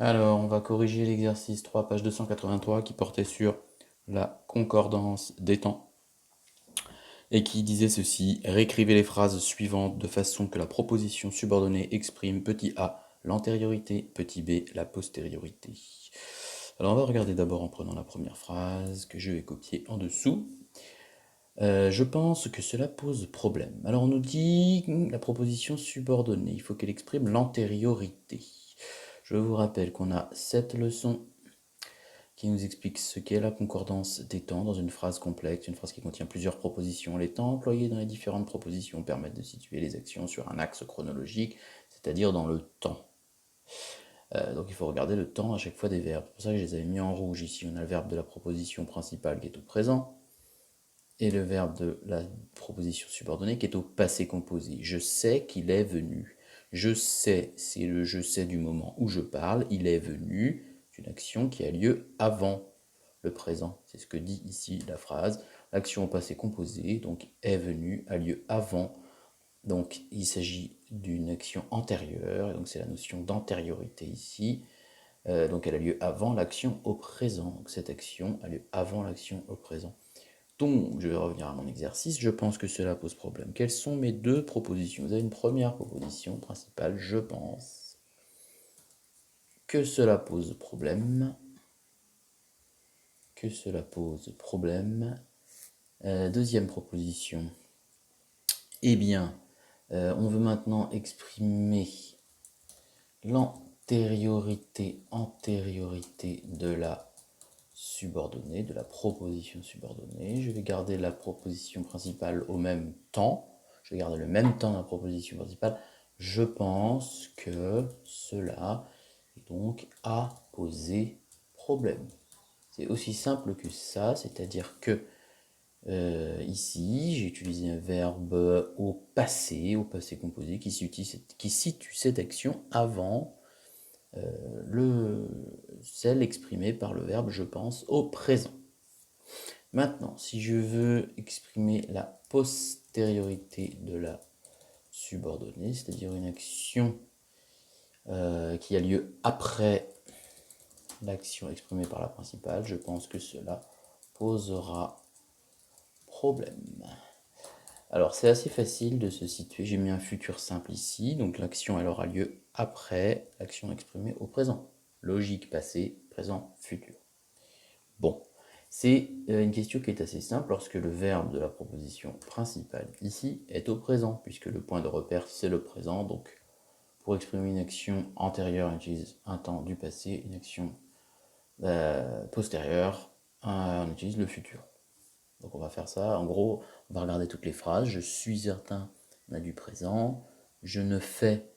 Alors, on va corriger l'exercice 3, page 283, qui portait sur la concordance des temps et qui disait ceci: réécrivez les phrases suivantes de façon que la proposition subordonnée exprime petit a l'antériorité, petit b la postériorité. Alors, on va regarder d'abord en prenant la première phrase que je vais copier en dessous. Je pense que cela pose problème. Alors on nous dit la proposition subordonnée, il faut qu'elle exprime l'antériorité. Je vous rappelle qu'on a cette leçon qui nous explique ce qu'est la concordance des temps dans une phrase complexe, une phrase qui contient plusieurs propositions. Les temps employés dans les différentes propositions permettent de situer les actions sur un axe chronologique, c'est-à-dire dans le temps. Donc il faut regarder le temps à chaque fois des verbes. C'est pour ça que je les avais mis en rouge. Ici, on a le verbe de la proposition principale qui est au présent, et le verbe de la proposition subordonnée qui est au passé composé. Je sais qu'il est venu. Je sais, c'est le je sais du moment où je parle. Il est venu, c'est une action qui a lieu avant le présent. C'est ce que dit ici la phrase. L'action au passé composé, donc est venu, a lieu avant. Donc il s'agit d'une action antérieure, et donc c'est la notion d'antériorité ici. Donc elle a lieu avant l'action au présent. Donc cette action a lieu avant l'action au présent. Donc, je vais revenir à mon exercice. Je pense que cela pose problème. Quelles sont mes deux propositions? Vous avez une première proposition principale. Je pense que cela pose problème. Que cela pose problème. Deuxième proposition. Eh bien, on veut maintenant exprimer l'antériorité de la subordonnée, de la proposition subordonnée. Je vais garder la proposition principale au même temps. Je vais garder le même temps dans la proposition principale. Je pense que cela est donc a posé problème. C'est aussi simple que ça, c'est-à-dire que ici, j'ai utilisé un verbe au passé composé, qui situe cette action avant celle exprimée par le verbe je pense au présent. Maintenant, si je veux exprimer la postériorité de la subordonnée, c'est-à-dire une action qui a lieu après l'action exprimée par la principale, je pense que cela posera problème. Alors c'est assez facile de se situer, j'ai mis un futur simple ici, donc l'action elle aura lieu après l'action exprimée au présent. Logique passé, présent, futur. Bon, c'est une question qui est assez simple lorsque le verbe de la proposition principale ici est au présent, puisque le point de repère c'est le présent, donc pour exprimer une action antérieure on utilise un temps du passé, une action postérieure on utilise le futur. Donc on va faire ça, en gros on va regarder toutes les phrases, je suis certain, on a du présent, je ne fais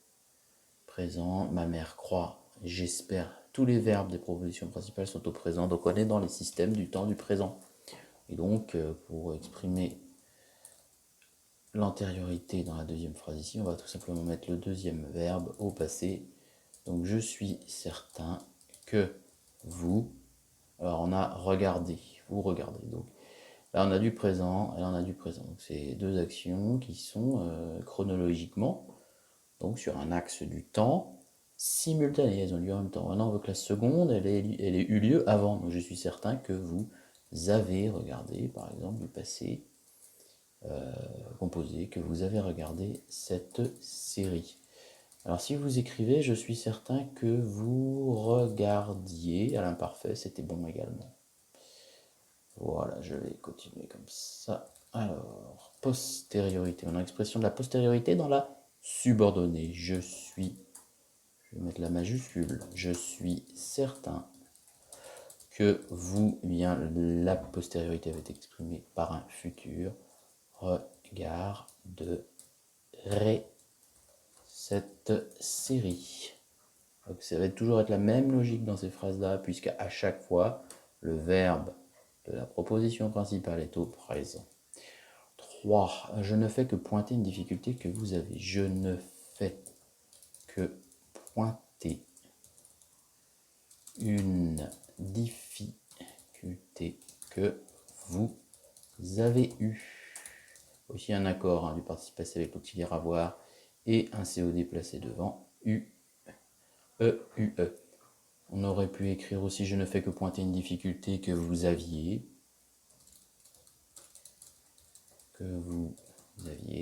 présent, ma mère croit, j'espère. Tous les verbes des propositions principales sont au présent, donc on est dans les systèmes du temps du présent. Et donc, pour exprimer l'antériorité dans la deuxième phrase ici, on va tout simplement mettre le deuxième verbe au passé. Donc, je suis certain que vous... Alors, on a regardé, vous regardez. Donc, là, on a du présent, et là, on a du présent. Donc, c'est deux actions qui sont chronologiquement, donc sur un axe du temps, simultanées, elles ont lieu en même temps. Maintenant, on veut que la seconde, elle ait eu lieu avant. Donc, je suis certain que vous avez regardé, par exemple, du passé composé, que vous avez regardé cette série. Alors, si vous écrivez, je suis certain que vous regardiez, à l'imparfait, c'était bon également. Voilà, je vais continuer comme ça. Alors, postériorité. On a l'expression de la postériorité dans la subordonnée. Je vais mettre la majuscule, je suis certain que vous, eh bien, la postériorité va être exprimée par un futur. Regarderez cette série. Donc ça va toujours être la même logique dans ces phrases-là, puisqu'à chaque fois, le verbe de la proposition principale est au présent. 3. Je ne fais que pointer une difficulté que vous avez. Je ne fais que pointer une difficulté que vous avez eue. Aussi un accord du participe passé avec l'auxiliaire avoir et un COD placé devant U, E, UE. On aurait pu écrire aussi « Je ne fais que pointer une difficulté que vous aviez ».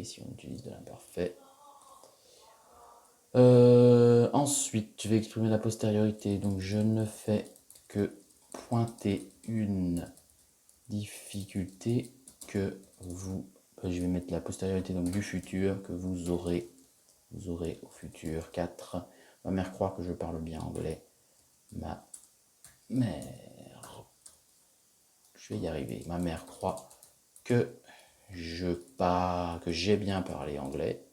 Si on utilise de l'imparfait. Ensuite, je vais exprimer la postériorité. Donc, je ne fais que pointer une difficulté que vous... Je vais mettre la postériorité donc, du futur que vous aurez au futur. 4. Ma mère croit que je parle bien anglais. Ma mère... Je vais y arriver. Ma mère croit que j'ai bien parlé anglais.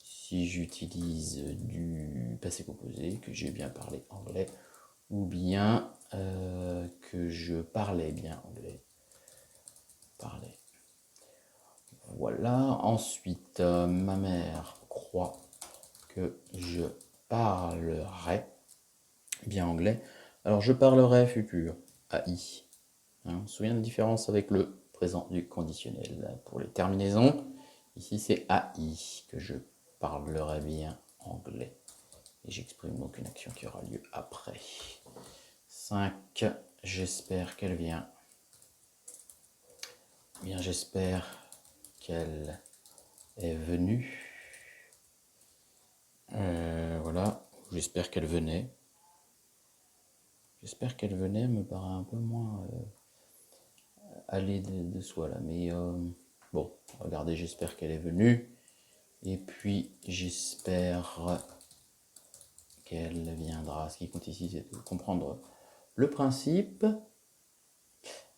Si j'utilise du passé composé, que j'ai bien parlé anglais, ou bien que je parlais bien anglais. Voilà. Ensuite, ma mère croit que je parlerai bien anglais. Alors, je parlerai futur, AI. On se souvient de la différence avec le présent du conditionnel. Pour les terminaisons, ici c'est AI, que je parlerai bien anglais. Et j'exprime donc une action qui aura lieu après. 5. J'espère qu'elle vient. Bien, j'espère qu'elle est venue. Voilà, j'espère qu'elle venait. J'espère qu'elle venait me paraît un peu moins aller de soi là. Mais bon, regardez, j'espère qu'elle est venue. Et puis, j'espère qu'elle viendra. Ce qui compte ici, c'est de comprendre le principe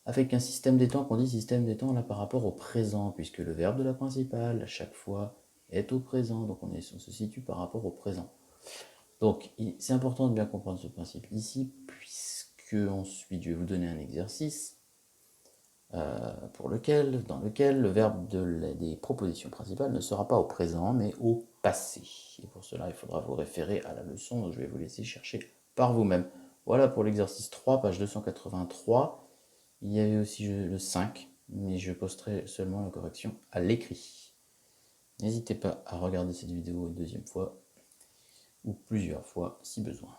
avec un système des temps qu'on dit système des temps là par rapport au présent, puisque le verbe de la principale, à chaque fois, est au présent. Donc, on se situe par rapport au présent. Donc, c'est important de bien comprendre ce principe ici, puisque ensuite, je vais vous donner un exercice dans lequel le verbe des propositions principales ne sera pas au présent, mais au passé. Et pour cela, il faudra vous référer à la leçon, donc je vais vous laisser chercher par vous-même. Voilà pour l'exercice 3, page 283. Il y avait aussi le 5, mais je posterai seulement la correction à l'écrit. N'hésitez pas à regarder cette vidéo une deuxième fois, ou plusieurs fois si besoin.